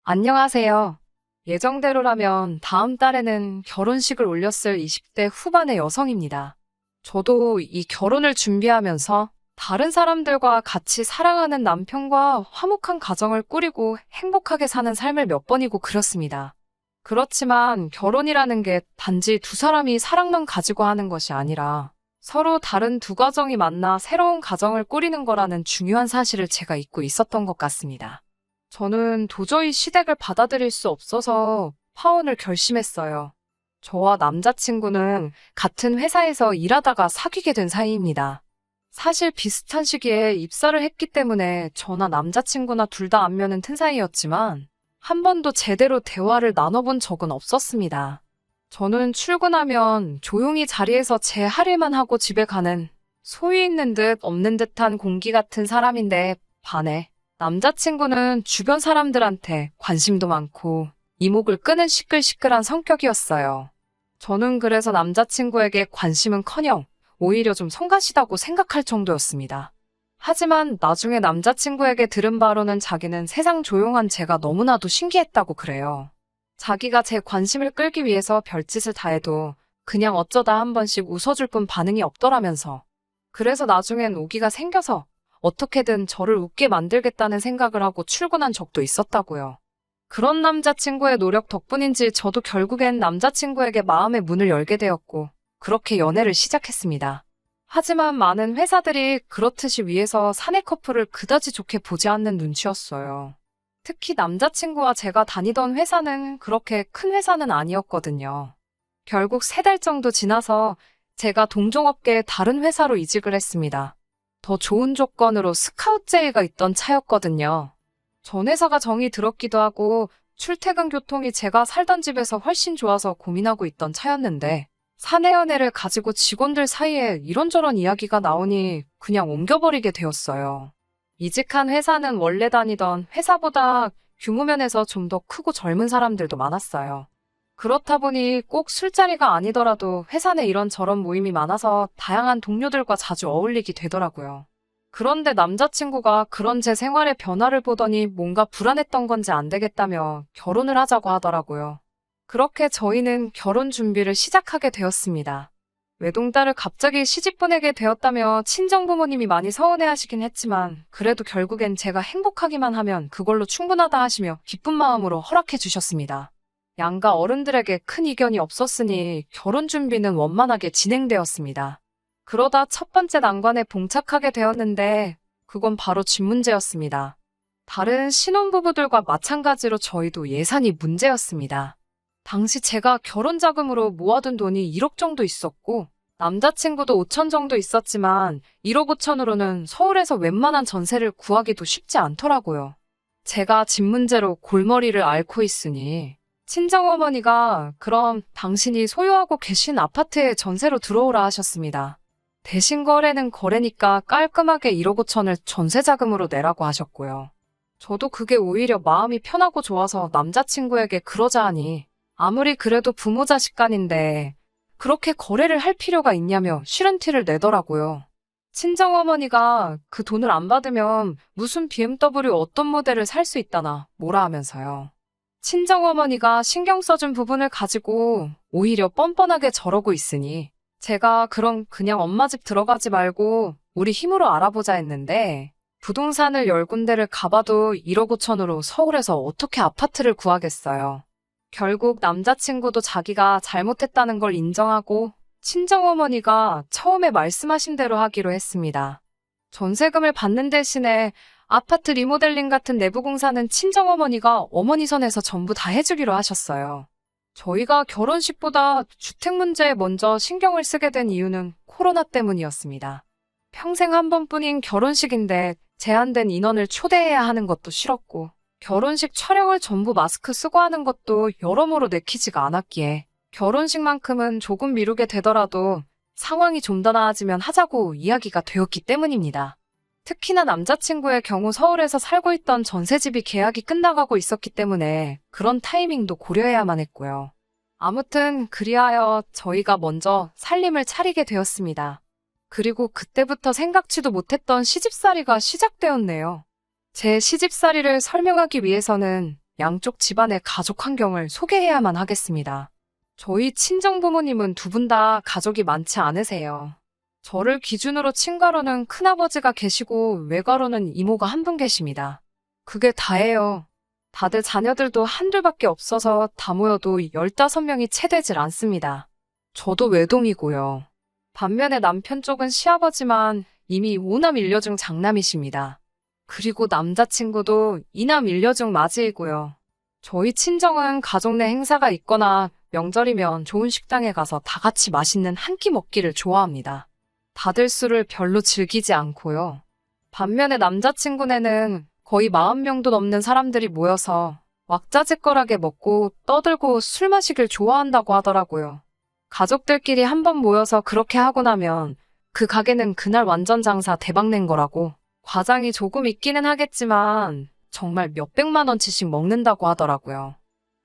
안녕하세요. 예정대로라면 다음 달에는 결혼식을 올렸을 20대 후반의 여성입니다. 저도 이 결혼을 준비하면서 다른 사람들과 같이 사랑하는 남편과 화목한 가정을 꾸리고 행복하게 사는 삶을 몇 번이고 그렸습니다. 그렇지만 결혼이라는 게 단지 두 사람이 사랑만 가지고 하는 것이 아니라 서로 다른 두 가정이 만나 새로운 가정을 꾸리는 거라는 중요한 사실을 제가 잊고 있었던 것 같습니다. 저는 도저히 시댁을 받아들일 수 없어서 파혼을 결심했어요. 저와 남자친구는 같은 회사에서 일하다가 사귀게 된 사이입니다. 사실 비슷한 시기에 입사를 했기 때문에 저나 남자친구나 둘 다 안면은 튼 사이였지만 한 번도 제대로 대화를 나눠본 적은 없었습니다. 저는 출근하면 조용히 자리에서 제 할 일만 하고 집에 가는 소위 있는 듯 없는 듯한 공기 같은 사람인데 반해 남자친구는 주변 사람들한테 관심도 많고 이목을 끄는 시끌시끌한 성격이었어요. 저는 그래서 남자친구에게 관심은커녕 오히려 좀 성가시다고 생각할 정도였습니다. 하지만 나중에 남자친구에게 들은 바로는 자기는 세상 조용한 제가 너무나도 신기했다고 그래요. 자기가 제 관심을 끌기 위해서 별짓을 다 해도 그냥 어쩌다 한 번씩 웃어줄 뿐 반응이 없더라면서. 그래서 나중엔 오기가 생겨서 어떻게든 저를 웃게 만들겠다는 생각을 하고 출근한 적도 있었다고요. 그런 남자친구의 노력 덕분인지 저도 결국엔 남자친구에게 마음의 문을 열게 되었고 그렇게 연애를 시작했습니다. 하지만 많은 회사들이 그렇듯이 위에서 사내 커플을 그다지 좋게 보지 않는 눈치였어요. 특히 남자친구와 제가 다니던 회사는 그렇게 큰 회사는 아니었거든요. 결국 3달 정도 지나서 제가 동종업계의 다른 회사로 이직을 했습니다. 더 좋은 조건으로 스카우트 제의가 있던 차였거든요. 전 회사가 정이 들었기도 하고 출퇴근 교통이 제가 살던 집에서 훨씬 좋아서 고민하고 있던 차였는데 사내 연애를 가지고 직원들 사이에 이런저런 이야기가 나오니 그냥 옮겨버리게 되었어요. 이직한 회사는 원래 다니던 회사보다 규모 면에서 좀 더 크고 젊은 사람들도 많았어요. 그렇다 보니 꼭 술자리가 아니더라도 회사 내 이런저런 모임이 많아서 다양한 동료들과 자주 어울리게 되더라고요. 그런데 남자친구가 그런 제 생활의 변화를 보더니 뭔가 불안했던 건지 안 되겠다며 결혼을 하자고 하더라고요. 그렇게 저희는 결혼 준비를 시작하게 되었습니다. 외동딸을 갑자기 시집 보내게 되었다며 친정부모님이 많이 서운해하시긴 했지만 그래도 결국엔 제가 행복하기만 하면 그걸로 충분하다 하시며 기쁜 마음으로 허락해 주셨습니다. 양가 어른들에게 큰 이견이 없었으니 결혼 준비는 원만하게 진행되었습니다. 그러다 첫 번째 난관에 봉착하게 되었는데 그건 바로 집 문제였습니다. 다른 신혼부부들과 마찬가지로 저희도 예산이 문제였습니다. 당시 제가 결혼 자금으로 모아둔 돈이 1억 정도 있었고 남자친구도 5천 정도 있었지만 1억 5천으로는 서울에서 웬만한 전세를 구하기도 쉽지 않더라고요. 제가 집 문제로 골머리를 앓고 있으니 친정어머니가 그럼 당신이 소유하고 계신 아파트에 전세로 들어오라 하셨습니다. 대신 거래는 거래니까 깔끔하게 1억 5천을 전세자금으로 내라고 하셨고요. 저도 그게 오히려 마음이 편하고 좋아서 남자친구에게 그러자 하니 아무리 그래도 부모 자식 간인데 그렇게 거래를 할 필요가 있냐며 싫은 티를 내더라고요. 친정어머니가 그 돈을 안 받으면 무슨 BMW 어떤 모델을 살 수 있다나 뭐라 하면서요. 친정어머니가 신경 써준 부분을 가지고 오히려 뻔뻔하게 저러고 있으니 제가 그럼 그냥 엄마 집 들어가지 말고 우리 힘으로 알아보자 했는데 부동산을 10군데를 가봐도 1억 5천으로 서울에서 어떻게 아파트를 구하겠어요. 결국 남자친구도 자기가 잘못했다는 걸 인정하고 친정어머니가 처음에 말씀하신 대로 하기로 했습니다. 전세금을 받는 대신에 아파트 리모델링 같은 내부 공사는 친정어머니가 어머니 선에서 전부 다 해주기로 하셨어요. 저희가 결혼식보다 주택 문제에 먼저 신경을 쓰게 된 이유는 코로나 때문이었습니다. 평생 한 번뿐인 결혼식인데 제한된 인원을 초대해야 하는 것도 싫었고 결혼식 촬영을 전부 마스크 쓰고 하는 것도 여러모로 내키지가 않았기에 결혼식만큼은 조금 미루게 되더라도 상황이 좀 더 나아지면 하자고 이야기가 되었기 때문입니다. 특히나 남자친구의 경우 서울에서 살고 있던 전세집이 계약이 끝나가고 있었기 때문에 그런 타이밍도 고려해야만 했고요. 아무튼 그리하여 저희가 먼저 살림을 차리게 되었습니다. 그리고 그때부터 생각지도 못했던 시집살이가 시작되었네요. 제 시집살이를 설명하기 위해서는 양쪽 집안의 가족 환경을 소개해야만 하겠습니다. 저희 친정 부모님은 두 분 다 가족이 많지 않으세요. 저를 기준으로 친가로는 큰아버지가 계시고 외가로는 이모가 한 분 계십니다. 그게 다예요. 다들 자녀들도 한둘밖에 없어서 다 모여도 15명이 채 되질 않습니다. 저도 외동이고요. 반면에 남편 쪽은 시아버지만 이미 5남 1녀 중 장남이십니다. 그리고 남자친구도 2남 1녀 중 맞이이고요. 저희 친정은 가족 내 행사가 있거나 명절이면 좋은 식당에 가서 다 같이 맛있는 한 끼 먹기를 좋아합니다. 다들 술을 별로 즐기지 않고요. 반면에 남자친구네는 거의 40명도 넘는 사람들이 모여서 왁자지껄하게 먹고 떠들고 술 마시길 좋아한다고 하더라고요. 가족들끼리 한번 모여서 그렇게 하고 나면 그 가게는 그날 완전 장사 대박 낸 거라고, 과장이 조금 있기는 하겠지만 정말 몇백만 원치씩 먹는다고 하더라고요.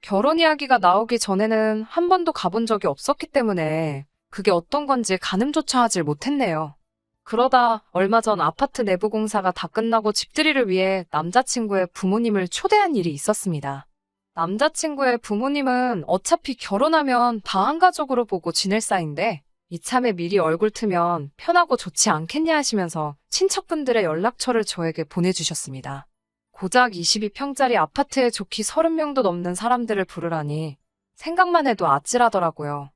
결혼 이야기가 나오기 전에는 한 번도 가본 적이 없었기 때문에 그게 어떤 건지 가늠조차 하질 못했네요. 그러다 얼마 전 아파트 내부 공사가 다 끝나고 집들이를 위해 남자친구의 부모님을 초대한 일이 있었습니다. 남자친구의 부모님은 어차피 결혼하면 다 한 가족으로 보고 지낼 사이인데 이참에 미리 얼굴 트면 편하고 좋지 않겠냐 하시면서 친척분들의 연락처를 저에게 보내주셨습니다. 고작 22평짜리 아파트에 좋기 30명도 넘는 사람들을 부르라니 생각만 해도 아찔하더라고요.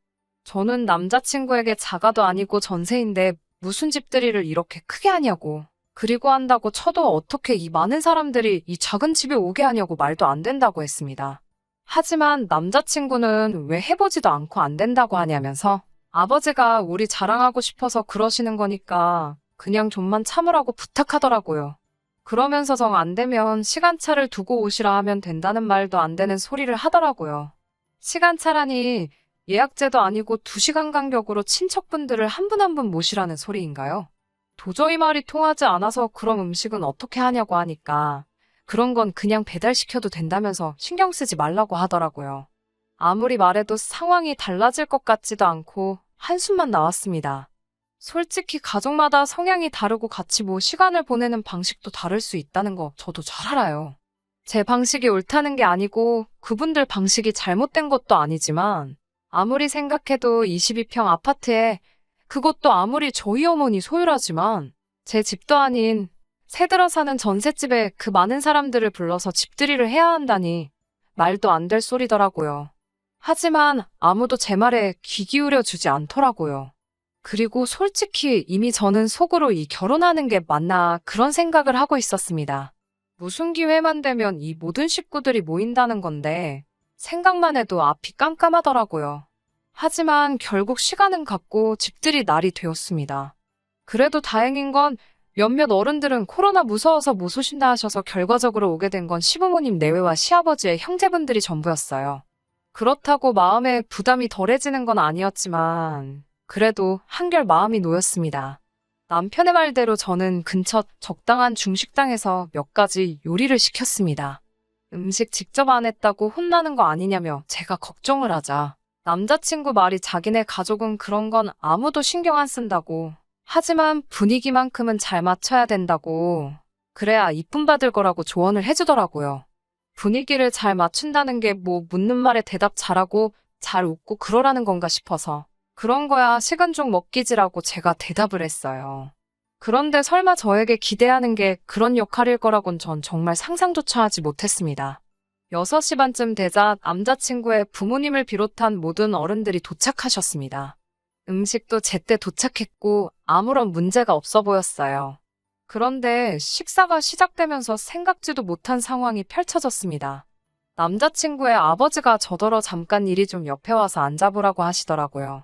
저는 남자친구에게 자가도 아니고 전세인데 무슨 집들이를 이렇게 크게 하냐고, 그리고 한다고 쳐도 어떻게 이 많은 사람들이 이 작은 집에 오게 하냐고 말도 안 된다고 했습니다. 하지만 남자친구는 왜 해보지도 않고 안 된다고 하냐면서 아버지가 우리 자랑하고 싶어서 그러시는 거니까 그냥 좀만 참으라고 부탁하더라고요. 그러면서 정 안 되면 시간차를 두고 오시라 하면 된다는 말도 안 되는 소리를 하더라고요. 시간차라니 예약제도 아니고 2시간 간격으로 친척분들을 한 분 한 분 모시라는 소리인가요? 도저히 말이 통하지 않아서 그럼 음식은 어떻게 하냐고 하니까 그런 건 그냥 배달시켜도 된다면서 신경 쓰지 말라고 하더라고요. 아무리 말해도 상황이 달라질 것 같지도 않고 한숨만 나왔습니다. 솔직히 가족마다 성향이 다르고 같이 시간을 보내는 방식도 다를 수 있다는 거 저도 잘 알아요. 제 방식이 옳다는 게 아니고 그분들 방식이 잘못된 것도 아니지만 아무리 생각해도 22평 아파트에, 그것도 아무리 저희 어머니 소유라지만 제 집도 아닌 새 들어 사는 전셋집에 그 많은 사람들을 불러서 집들이를 해야 한다니 말도 안 될 소리더라고요. 하지만 아무도 제 말에 귀 기울여 주지 않더라고요. 그리고 솔직히 이미 저는 속으로 이 결혼하는 게 맞나 그런 생각을 하고 있었습니다. 무슨 기회만 되면 이 모든 식구들이 모인다는 건데 생각만 해도 앞이 깜깜하더라고요. 하지만 결국 시간은 갔고 집들이 날이 되었습니다. 그래도 다행인 건 몇몇 어른들은 코로나 무서워서 못 오신다 하셔서 결과적으로 오게 된 건 시부모님 내외와 시아버지의 형제분들이 전부였어요. 그렇다고 마음에 부담이 덜해지는 건 아니었지만 그래도 한결 마음이 놓였습니다. 남편의 말대로 저는 근처 적당한 중식당에서 몇 가지 요리를 시켰습니다. 음식 직접 안 했다고 혼나는 거 아니냐며 제가 걱정을 하자 남자친구 말이 자기네 가족은 그런 건 아무도 신경 안 쓴다고, 하지만 분위기만큼은 잘 맞춰야 된다고, 그래야 이쁨 받을 거라고 조언을 해주더라고요. 분위기를 잘 맞춘다는 게 묻는 말에 대답 잘하고 잘 웃고 그러라는 건가 싶어서 그런 거야 식은죽 먹기지라고 제가 대답을 했어요. 그런데 설마 저에게 기대하는 게 그런 역할일 거라곤 전 정말 상상조차 하지 못했습니다. 6시 반쯤 되자 남자친구의 부모님을 비롯한 모든 어른들이 도착하셨습니다. 음식도 제때 도착했고 아무런 문제가 없어 보였어요. 그런데 식사가 시작되면서 생각지도 못한 상황이 펼쳐졌습니다. 남자친구의 아버지가 저더러 잠깐 이리 좀 옆에 와서 앉아보라고 하시더라고요.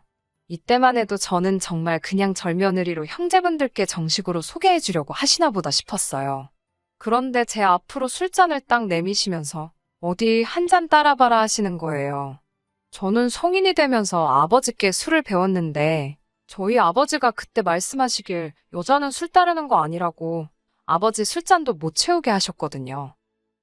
이때만 해도 저는 정말 그냥 절며느리로 형제분들께 정식으로 소개해주려고 하시나 보다 싶었어요. 그런데 제 앞으로 술잔을 딱 내미시면서 어디 한 잔 따라봐라 하시는 거예요. 저는 성인이 되면서 아버지께 술을 배웠는데 저희 아버지가 그때 말씀하시길 여자는 술 따르는 거 아니라고 아버지 술잔도 못 채우게 하셨거든요.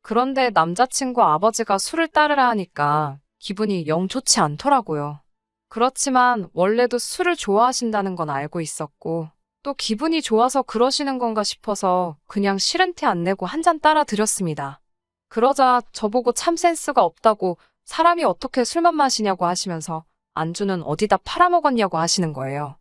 그런데 남자친구 아버지가 술을 따르라 하니까 기분이 영 좋지 않더라고요. 그렇지만 원래도 술을 좋아하신다는 건 알고 있었고 또 기분이 좋아서 그러시는 건가 싶어서 그냥 싫은 티 안 내고 한 잔 따라 드렸습니다. 그러자 저보고 참 센스가 없다고 사람이 어떻게 술만 마시냐고 하시면서 안주는 어디다 팔아먹었냐고 하시는 거예요.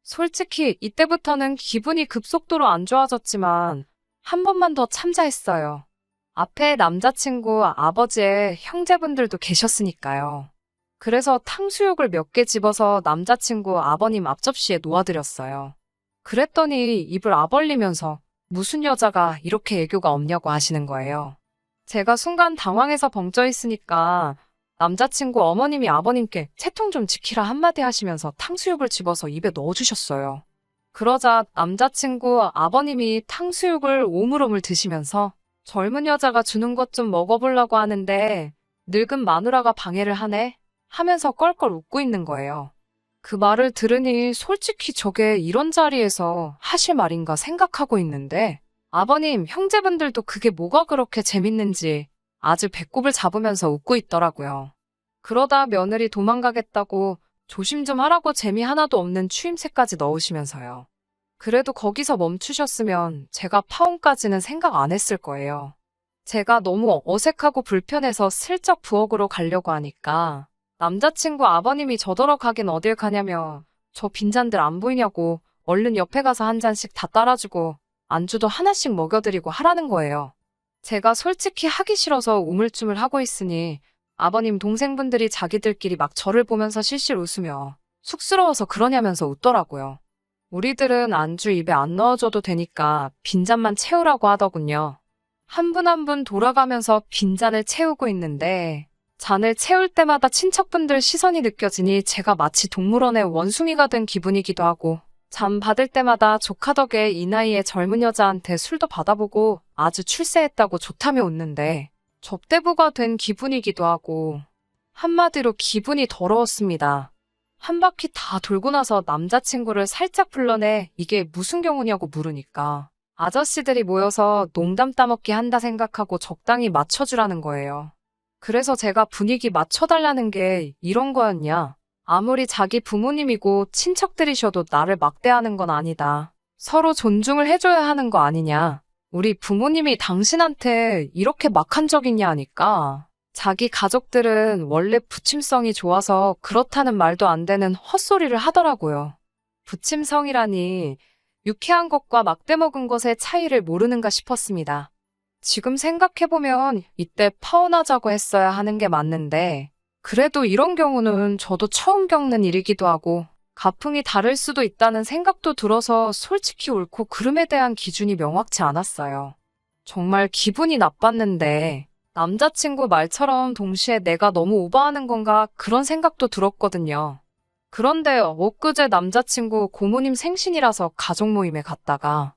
솔직히 이때부터는 기분이 급속도로 안 좋아졌지만 한 번만 더 참자 했어요. 앞에 남자친구 아버지의 형제분들도 계셨으니까요. 그래서 탕수육을 몇 개 집어서 남자친구 아버님 앞접시에 놓아드렸어요. 그랬더니 입을 아 벌리면서 무슨 여자가 이렇게 애교가 없냐고 하시는 거예요. 제가 순간 당황해서 벙쪄 있으니까 남자친구 어머님이 아버님께 채통 좀 지키라 한마디 하시면서 탕수육을 집어서 입에 넣어주셨어요. 그러자 남자친구 아버님이 탕수육을 오물오물 드시면서 젊은 여자가 주는 것 좀 먹어보려고 하는데 늙은 마누라가 방해를 하네 하면서 껄껄 웃고 있는 거예요. 그 말을 들으니 솔직히 저게 이런 자리에서 하실 말인가 생각하고 있는데 아버님, 형제분들도 그게 뭐가 그렇게 재밌는지 아주 배꼽을 잡으면서 웃고 있더라고요. 그러다 며느리 도망가겠다고 조심 좀 하라고 재미 하나도 없는 추임새까지 넣으시면서요. 그래도 거기서 멈추셨으면 제가 파혼까지는 생각 안 했을 거예요. 제가 너무 어색하고 불편해서 슬쩍 부엌으로 가려고 하니까 남자친구 아버님이 저더러 가긴 어딜 가냐며 저 빈잔들 안 보이냐고 얼른 옆에 가서 한 잔씩 다 따라주고 안주도 하나씩 먹여드리고 하라는 거예요. 제가 솔직히 하기 싫어서 우물쭈물하고 있으니 아버님 동생분들이 자기들끼리 막 저를 보면서 실실 웃으며 쑥스러워서 그러냐면서 웃더라고요. 우리들은 안주 입에 안 넣어줘도 되니까 빈잔만 채우라고 하더군요. 한 분 한 분 돌아가면서 빈잔을 채우고 있는데 잔을 채울 때마다 친척분들 시선이 느껴지니 제가 마치 동물원의 원숭이가 된 기분이기도 하고 잠 받을 때마다 조카 덕에 이 나이에 젊은 여자한테 술도 받아보고 아주 출세했다고 좋다며 웃는데 접대부가 된 기분이기도 하고 한마디로 기분이 더러웠습니다. 한 바퀴 다 돌고 나서 남자친구를 살짝 불러내 이게 무슨 경우냐고 물으니까 아저씨들이 모여서 농담 따먹기 한다 생각하고 적당히 맞춰주라는 거예요. 그래서 제가 분위기 맞춰달라는 게 이런 거였냐. 아무리 자기 부모님이고 친척들이셔도 나를 막대하는 건 아니다. 서로 존중을 해줘야 하는 거 아니냐. 우리 부모님이 당신한테 이렇게 막한 적 있냐 하니까 자기 가족들은 원래 부침성이 좋아서 그렇다는 말도 안 되는 헛소리를 하더라고요. 부침성이라니 유쾌한 것과 막대 먹은 것의 차이를 모르는가 싶었습니다. 지금 생각해보면 이때 파혼하자고 했어야 하는 게 맞는데 그래도 이런 경우는 저도 처음 겪는 일이기도 하고 가풍이 다를 수도 있다는 생각도 들어서 솔직히 옳고 그름에 대한 기준이 명확치 않았어요. 정말 기분이 나빴는데 남자친구 말처럼 동시에 내가 너무 오버하는 건가 그런 생각도 들었거든요. 그런데 엊그제 남자친구 고모님 생신이라서 가족 모임에 갔다가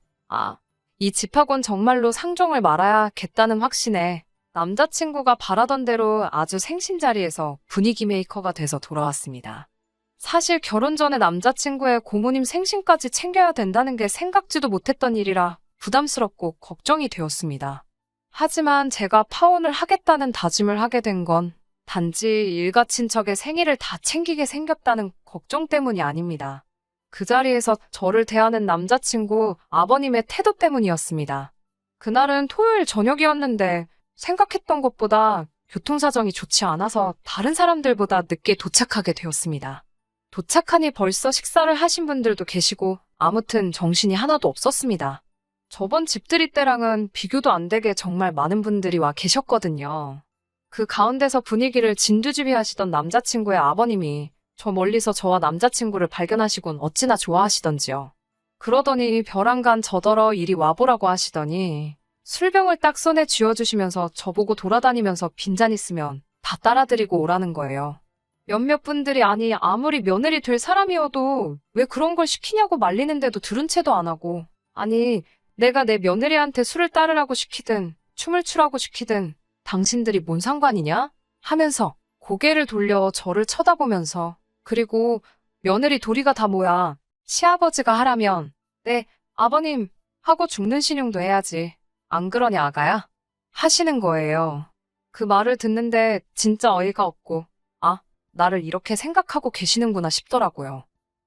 이 집하곤 정말로 상종을 말아야겠다는 확신에 남자친구가 바라던 대로 아주 생신 자리에서 분위기 메이커가 돼서 돌아왔습니다. 사실 결혼 전에 남자친구의 고모님 생신까지 챙겨야 된다는 게 생각지도 못했던 일이라 부담스럽고 걱정이 되었습니다. 하지만 제가 파혼을 하겠다는 다짐을 하게 된 건 단지 일가 친척의 생일을 다 챙기게 생겼다는 걱정 때문이 아닙니다. 그 자리에서 저를 대하는 남자친구 아버님의 태도 때문이었습니다. 그날은 토요일 저녁이었는데 생각했던 것보다 교통사정이 좋지 않아서 다른 사람들보다 늦게 도착하게 되었습니다. 도착하니 벌써 식사를 하신 분들도 계시고 아무튼 정신이 하나도 없었습니다. 저번 집들이 때랑은 비교도 안 되게 정말 많은 분들이 와 계셨거든요. 그 가운데서 분위기를 진두지휘하시던 남자친구의 아버님이 저 멀리서 저와 남자친구를 발견하시곤 어찌나 좋아하시던지요. 그러더니 벼랑간 저더러 이리 와보라고 하시더니 술병을 딱 손에 쥐어주시면서 저보고 돌아다니면서 빈잔 있으면 다 따라드리고 오라는 거예요. 몇몇 분들이 아니 아무리 며느리 될 사람이어도 왜 그런 걸 시키냐고 말리는데도 들은 채도 안 하고 아니 내가 내 며느리한테 술을 따르라고 시키든 춤을 추라고 시키든 당신들이 뭔 상관이냐? 하면서 고개를 돌려 저를 쳐다보면서 그리고 며느리 도리가 다 뭐야. 시아버지가 하라면 네 아버님 하고 죽는 신용도 해야지. 안 그러냐 아가야? 하시는 거예요. 그 말을 듣는데 진짜 어이가 없고 나를 이렇게 생각하고 계시는구나 싶더라고요.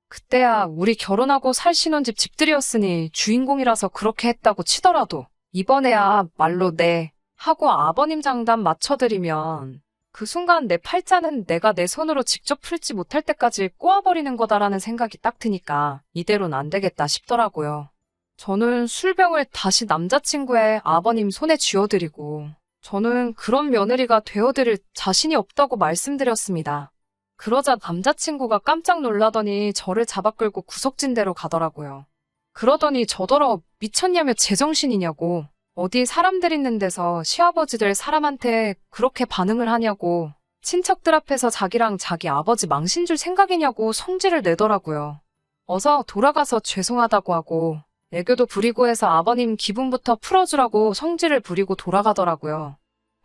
그때야 우리 결혼하고 살 신혼집 집들이었으니 주인공이라서 그렇게 했다고 치더라도 이번에야 말로 네 하고 아버님 장단 맞춰드리면 그 순간 내 팔자는 내가 내 손으로 직접 풀지 못할 때까지 꼬아버리는 거다라는 생각이 딱 드니까 이대로는 안 되겠다 싶더라고요. 저는 술병을 다시 남자친구의 아버님 손에 쥐어드리고 저는 그런 며느리가 되어드릴 자신이 없다고 말씀드렸습니다. 그러자 남자친구가 깜짝 놀라더니 저를 잡아 끌고 구석진대로 가더라고요. 그러더니 저더러 미쳤냐며 제정신이냐고 어디 사람들 있는 데서 시아버지들 사람한테 그렇게 반응을 하냐고 친척들 앞에서 자기랑 자기 아버지 망신 줄 생각이냐고 성질을 내더라고요. 어서 돌아가서 죄송하다고 하고 애교도 부리고 해서 아버님 기분부터 풀어주라고 성질을 부리고 돌아가더라고요.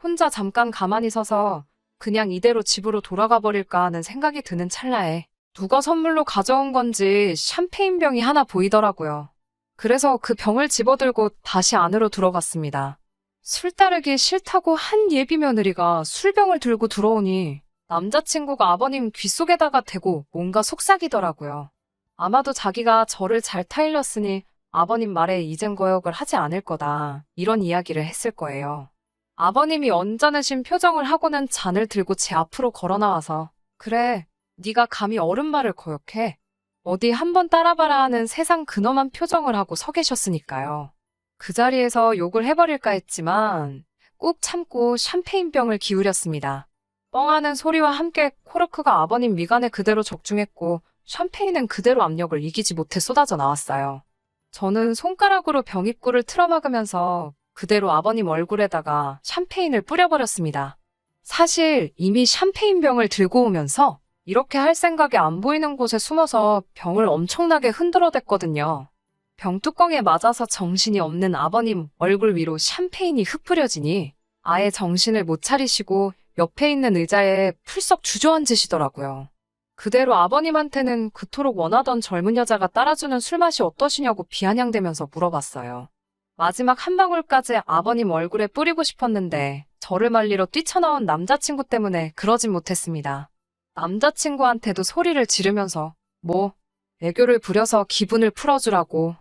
혼자 잠깐 가만히 서서 그냥 이대로 집으로 돌아가 버릴까 하는 생각이 드는 찰나에 누가 선물로 가져온 건지 샴페인 병이 하나 보이더라고요. 그래서 그 병을 집어들고 다시 안으로 들어갔습니다. 술 따르기 싫다고 한 예비 며느리가 술병을 들고 들어오니 남자친구가 아버님 귓속에다가 대고 뭔가 속삭이더라고요. 아마도 자기가 저를 잘 타일렀으니 아버님 말에 이젠 거역을 하지 않을 거다. 이런 이야기를 했을 거예요. 아버님이 언짢으신 표정을 하고는 잔을 들고 제 앞으로 걸어 나와서 그래, 네가 감히 어른 말을 거역해? 어디 한번 따라봐라 하는 세상 근엄한 표정을 하고 서 계셨으니까요. 그 자리에서 욕을 해버릴까 했지만 꾹 참고 샴페인병을 기울였습니다. 뻥하는 소리와 함께 코르크가 아버님 미간에 그대로 적중했고 샴페인은 그대로 압력을 이기지 못해 쏟아져 나왔어요. 저는 손가락으로 병입구를 틀어막으면서 그대로 아버님 얼굴에다가 샴페인을 뿌려버렸습니다. 사실 이미 샴페인병을 들고 오면서 이렇게 할 생각이 안 보이는 곳에 숨어서 병을 엄청나게 흔들어댔거든요. 병뚜껑에 맞아서 정신이 없는 아버님 얼굴 위로 샴페인이 흩뿌려지니 아예 정신을 못 차리시고 옆에 있는 의자에 풀썩 주저앉으시더라고요. 그대로 아버님한테는 그토록 원하던 젊은 여자가 따라주는 술맛이 어떠시냐고 비아냥대면서 물어봤어요. 마지막 한 방울까지 아버님 얼굴에 뿌리고 싶었는데 저를 말리러 뛰쳐나온 남자친구 때문에 그러진 못했습니다. 남자친구한테도 소리를 지르면서 애교를 부려서 기분을 풀어주라고.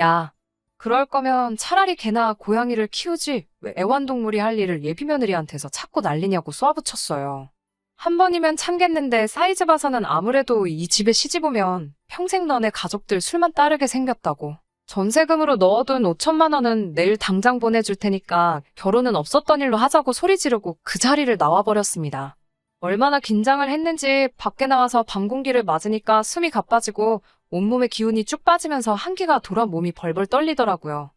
야, 그럴 거면 차라리 개나 고양이를 키우지 왜 애완동물이 할 일을 예비며느리한테서 찾고 난리냐고 쏘아붙였어요. 한 번이면 참겠는데 사이즈 봐서는 아무래도 이 집에 시집 오면 평생 너네 가족들 술만 따르게 생겼다고. 전세금으로 넣어둔 5천만 원은 내일 당장 보내줄 테니까 결혼은 없었던 일로 하자고 소리 지르고 그 자리를 나와버렸습니다. 얼마나 긴장을 했는지 밖에 나와서 밤 공기를 맞으니까 숨이 가빠지고 온몸에 기운이 쭉 빠지면서 한기가 돌아 몸이 벌벌 떨리더라고요.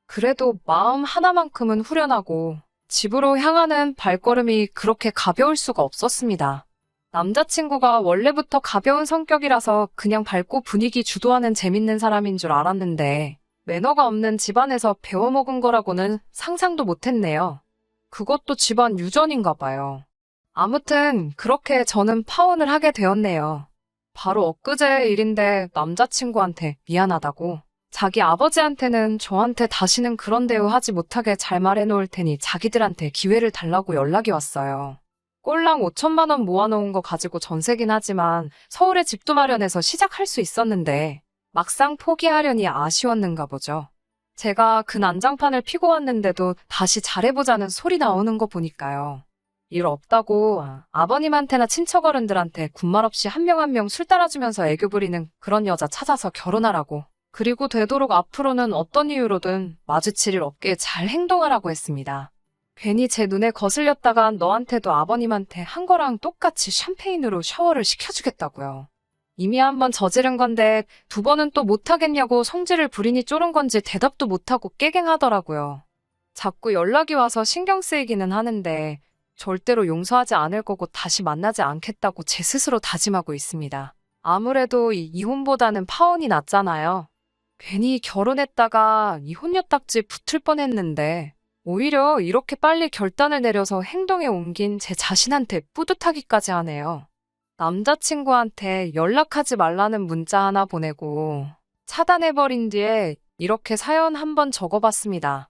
그래도 마음 하나만큼은 후련하고 집으로 향하는 발걸음이 그렇게 가벼울 수가 없었습니다. 남자친구가 원래부터 가벼운 성격이라서 그냥 밝고 분위기 주도하는 재밌는 사람인 줄 알았는데 매너가 없는 집안에서 배워먹은 거라고는 상상도 못했네요. 그것도 집안 유전인가 봐요. 아무튼 그렇게 저는 파혼을 하게 되었네요. 바로 엊그제 일인데 남자친구한테 미안하다고 자기 아버지한테는 저한테 다시는 그런 대우하지 못하게 잘 말해놓을 테니 자기들한테 기회를 달라고 연락이 왔어요. 꼴랑 5천만 원 모아놓은 거 가지고 전세긴 하지만 서울에 집도 마련해서 시작할 수 있었는데 막상 포기하려니 아쉬웠는가 보죠. 제가 그 난장판을 피고 왔는데도 다시 잘해보자는 소리 나오는 거 보니까요. 일 없다고 아버님한테나 친척 어른들한테 군말 없이 한 명 한 명 술 따라주면서 애교 부리는 그런 여자 찾아서 결혼하라고. 그리고 되도록 앞으로는 어떤 이유로든 마주칠 일 없게 잘 행동하라고 했습니다. 괜히 제 눈에 거슬렸다간 너한테도 아버님한테 한 거랑 똑같이 샴페인으로 샤워를 시켜주겠다고요. 이미 한 번 저지른 건데 두 번은 또 못하겠냐고 성질을 부리니 쫄은 건지 대답도 못하고 깨갱하더라고요. 자꾸 연락이 와서 신경 쓰이기는 하는데 절대로 용서하지 않을 거고 다시 만나지 않겠다고 제 스스로 다짐하고 있습니다. 아무래도 이혼보다는 파혼이 낫잖아요. 괜히 결혼했다가 이혼녀 딱지 붙을 뻔했는데 오히려 이렇게 빨리 결단을 내려서 행동에 옮긴 제 자신한테 뿌듯하기까지 하네요. 남자친구한테 연락하지 말라는 문자 하나 보내고 차단해버린 뒤에 이렇게 사연 한번 적어봤습니다.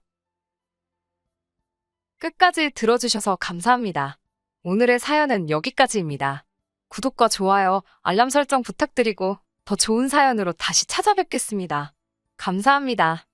끝까지 들어주셔서 감사합니다. 오늘의 사연은 여기까지입니다. 구독과 좋아요, 알람 설정 부탁드리고 더 좋은 사연으로 다시 찾아뵙겠습니다. 감사합니다.